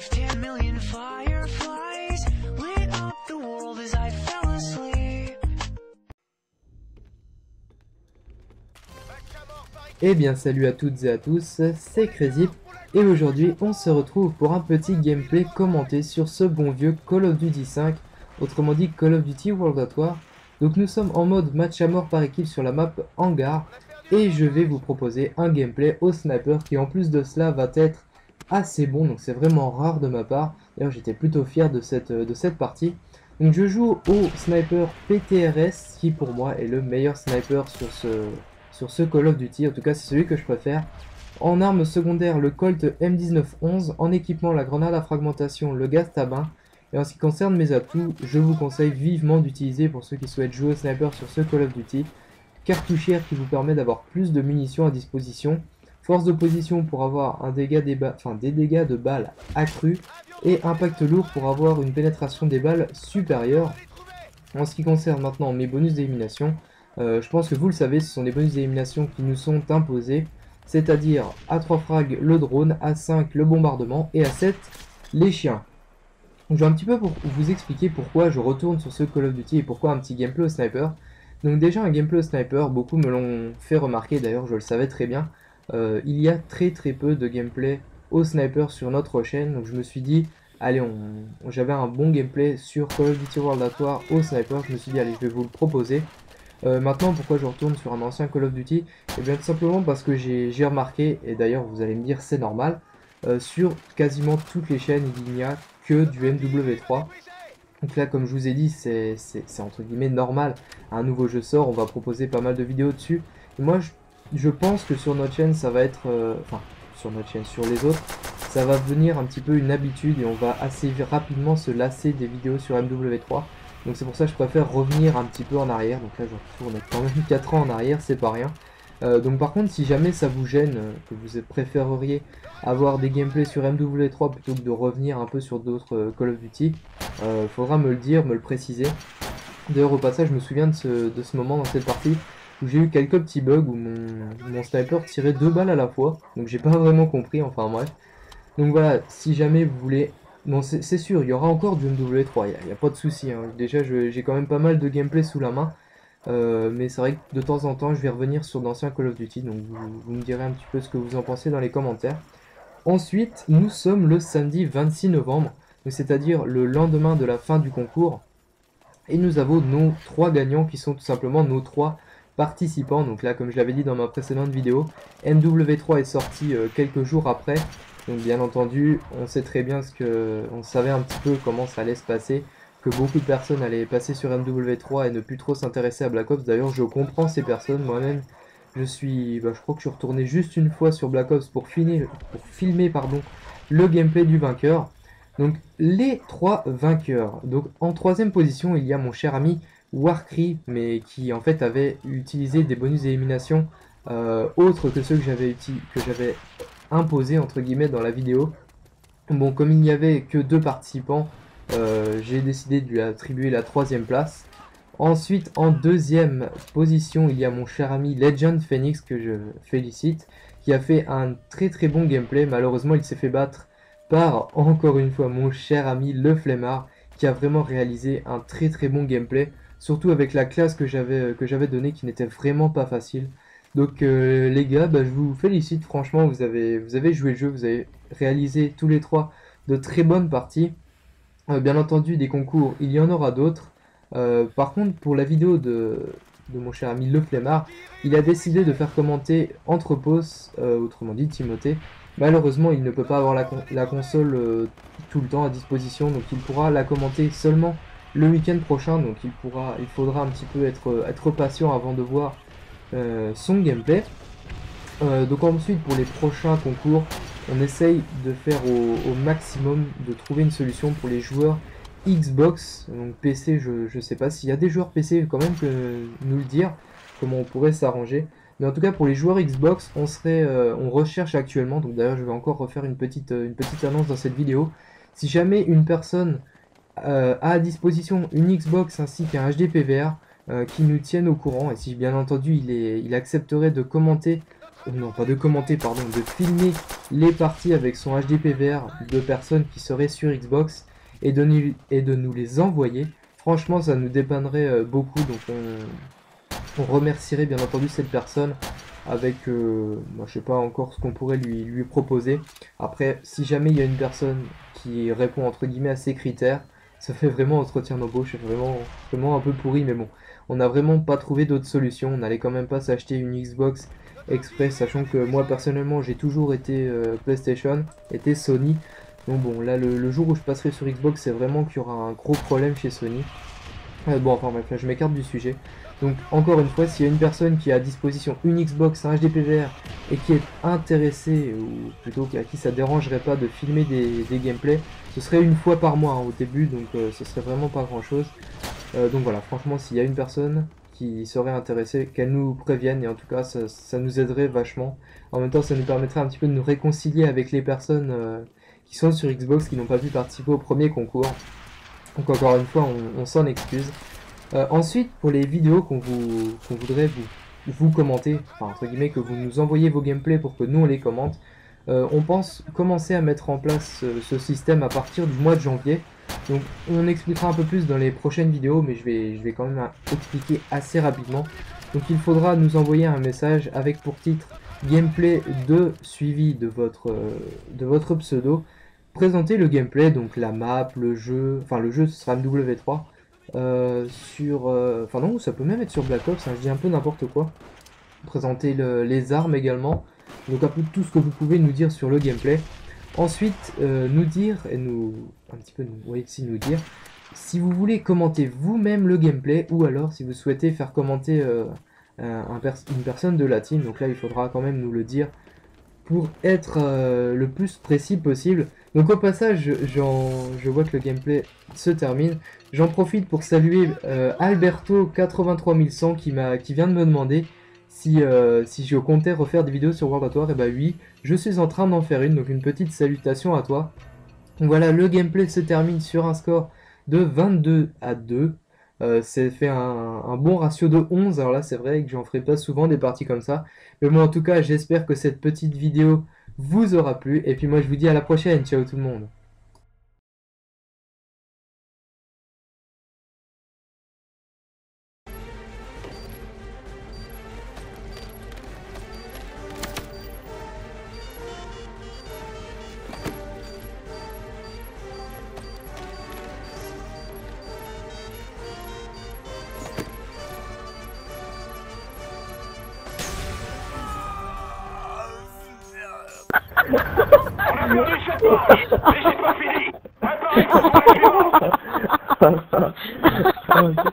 if 10 million fireflies lit up the world as I fell asleep. Eh bien salut à toutes et à tous, c'est Crazy et aujourd'hui on se retrouve pour un petit gameplay commenté sur ce bon vieux Call of Duty 5, autrement dit Call of Duty World at War. Donc nous sommes en mode match à mort par équipe sur la map Hangar et je vais vous proposer un gameplay au sniper qui en plus de cela va être assez bon, donc c'est vraiment rare de ma part. D'ailleurs j'étais plutôt fier de cette partie. Donc je joue au sniper PTRS qui pour moi est le meilleur sniper sur ce Call of Duty, en tout cas c'est celui que je préfère. En arme secondaire, le Colt M1911, en équipement, la grenade à fragmentation, le gaz tabac. Et en ce qui concerne mes atouts, je vous conseille vivement d'utiliser, pour ceux qui souhaitent jouer au sniper sur ce Call of Duty, cartouchière qui vous permet d'avoir plus de munitions à disposition, force d'opposition pour avoir des dégâts de balles accrus, et impact lourd pour avoir une pénétration des balles supérieure. En ce qui concerne maintenant mes bonus d'élimination, je pense que vous le savez, ce sont des bonus d'élimination qui nous sont imposés, c'est-à-dire à 3 frags le drone, à 5 le bombardement et à 7 les chiens. Donc je vais un petit peu pour vous expliquer pourquoi je retourne sur ce Call of Duty et pourquoi un petit gameplay au sniper. Donc déjà un gameplay au sniper, beaucoup me l'ont fait remarquer, d'ailleurs je le savais très bien, il y a très peu de gameplay au sniper sur notre chaîne, donc je me suis dit, allez, j'avais un bon gameplay sur Call of Duty World at War au sniper, je me suis dit, allez, je vais vous le proposer. Maintenant, pourquoi je retourne sur un ancien Call of Duty? Et bien tout simplement parce que j'ai remarqué, et d'ailleurs vous allez me dire c'est normal, sur quasiment toutes les chaînes il n'y a que du MW3. Donc là, comme je vous ai dit, c'est entre guillemets normal. Un nouveau jeu sort, on va proposer pas mal de vidéos dessus. Et moi, je pense que sur notre chaîne, ça va être... enfin, sur notre chaîne, sur les autres, ça va devenir un petit peu une habitude et on va assez rapidement se lasser des vidéos sur MW3. Donc c'est pour ça que je préfère revenir un petit peu en arrière. Donc là je retourne quand même 4 ans en arrière, c'est pas rien. Donc par contre si jamais ça vous gêne, que vous préféreriez avoir des gameplays sur MW3 plutôt que de revenir un peu sur d'autres Call of Duty, faudra me le dire, me le préciser. D'ailleurs au passage je me souviens de ce moment dans cette partie où j'ai eu quelques petits bugs où mon sniper tirait 2 balles à la fois. Donc j'ai pas vraiment compris, enfin bref. Donc voilà, si jamais vous voulez... Bon, c'est sûr, il y aura encore du MW3, il n'y a pas de souci. Hein. Déjà, j'ai quand même pas mal de gameplay sous la main. Mais c'est vrai que de temps en temps, je vais revenir sur d'anciens Call of Duty. Donc vous me direz un petit peu ce que vous en pensez dans les commentaires. Ensuite, nous sommes le samedi 26 novembre. C'est-à-dire le lendemain de la fin du concours. Et nous avons nos 3 gagnants qui sont tout simplement nos 3 participants. Donc là, comme je l'avais dit dans ma précédente vidéo, MW3 est sorti quelques jours après. Donc bien entendu, on sait très bien on savait un petit peu comment ça allait se passer, que beaucoup de personnes allaient passer sur MW3 et ne plus trop s'intéresser à Black Ops. D'ailleurs, je comprends ces personnes, moi-même, je crois que je suis retourné juste une fois sur Black Ops pour filmer le gameplay du vainqueur. Donc les 3 vainqueurs. Donc en 3ème position, il y a mon cher ami Warcry, mais qui en fait avait utilisé des bonus d'élimination autres que ceux que j'avais imposé entre guillemets dans la vidéo. Bon, comme il n'y avait que 2 participants, j'ai décidé de lui attribuer la 3ème place. Ensuite, en 2ème position, il y a mon cher ami Legend Phoenix, que je félicite, qui a fait un très bon gameplay. Malheureusement, il s'est fait battre par, encore une fois, mon cher ami Le Flemmard, qui a vraiment réalisé un très bon gameplay, surtout avec la classe que j'avais donnée, qui n'était vraiment pas facile. Donc les gars, je vous félicite, franchement, vous avez joué le jeu, vous avez réalisé tous les 3 de très bonnes parties. Bien entendu, des concours, il y en aura d'autres. Par contre, pour la vidéo de mon cher ami Le Flemmard, il a décidé de faire commenter Entrepose, autrement dit Timothée. Malheureusement, il ne peut pas avoir la console tout le temps à disposition, donc il pourra la commenter seulement le week-end prochain. Donc il faudra un petit peu être patient avant de voir son gameplay. Donc ensuite pour les prochains concours, on essaye de faire au maximum de trouver une solution pour les joueurs Xbox. Donc PC, je sais pas s'il y a des joueurs PC quand même, que nous le dire comment on pourrait s'arranger. Mais en tout cas pour les joueurs Xbox, on recherche actuellement, donc d'ailleurs je vais encore refaire une petite annonce dans cette vidéo. Si jamais une personne a à disposition une Xbox ainsi qu'un HD PVR, qui nous tiennent au courant, et si bien entendu il accepterait de commenter non pas de commenter, pardon, de filmer les parties avec son HD PVR de personnes qui seraient sur Xbox et de nous les envoyer. Franchement, ça nous dépannerait beaucoup, donc on remercierait bien entendu cette personne avec, moi, je sais pas encore ce qu'on pourrait lui proposer. Après, si jamais il y a une personne qui répond entre guillemets à ces critères, ça fait vraiment entretien d'embauche, vraiment un peu pourri, mais bon, on n'a vraiment pas trouvé d'autre solution. On n'allait quand même pas s'acheter une Xbox Express, sachant que moi personnellement j'ai toujours été PlayStation, été Sony. Donc bon, là le jour où je passerai sur Xbox, c'est vraiment qu'il y aura un gros problème chez Sony. Bon, enfin bref, là je m'écarte du sujet. Donc encore une fois, s'il y a une personne qui a à disposition une Xbox, un HD PVR et qui est intéressée, ou plutôt à qui ça dérangerait pas de filmer des gameplays, ce serait une fois par mois hein, au début, donc ce serait vraiment pas grand chose. Donc voilà, franchement, s'il y a une personne qui serait intéressée, qu'elle nous prévienne, et en tout cas ça nous aiderait vachement. En même temps, ça nous permettrait un petit peu de nous réconcilier avec les personnes qui sont sur Xbox, qui n'ont pas pu participer au premier concours. Donc encore une fois, on s'en excuse. Ensuite, pour les vidéos qu'on voudrait vous commenter, enfin entre guillemets que vous nous envoyez vos gameplays pour que nous on les commente, on pense commencer à mettre en place ce système à partir du mois de janvier. Donc on expliquera un peu plus dans les prochaines vidéos, mais je vais quand même expliquer assez rapidement. Donc il faudra nous envoyer un message avec pour titre gameplay de suivi de votre pseudo. Présenter le gameplay, donc la map, le jeu, enfin le jeu ce sera MW3, enfin non, ça peut même être sur Black Ops, hein, je dis un peu n'importe quoi. Présenter les armes également, donc un peu tout ce que vous pouvez nous dire sur le gameplay. Ensuite, nous dire, et nous, un petit peu, oui, si nous dire, si vous voulez commenter vous-même le gameplay, ou alors si vous souhaitez faire commenter une personne de la team, donc là il faudra quand même nous le dire, pour être le plus précis possible. Donc au passage, je vois que le gameplay se termine. J'en profite pour saluer Alberto83100 qui vient de me demander si je comptais refaire des vidéos sur World at War. Et bah oui, je suis en train d'en faire une, donc une petite salutation à toi. Donc voilà, le gameplay se termine sur un score de 22-2. C'est fait un bon ratio de 11. Alors là, c'est vrai que j'en ferai pas souvent des parties comme ça. Mais bon, en tout cas, j'espère que cette petite vidéo vous aura plu. Et puis moi, je vous dis à la prochaine. Ciao tout le monde. Mais j'ai pas fini. Préparez-vous.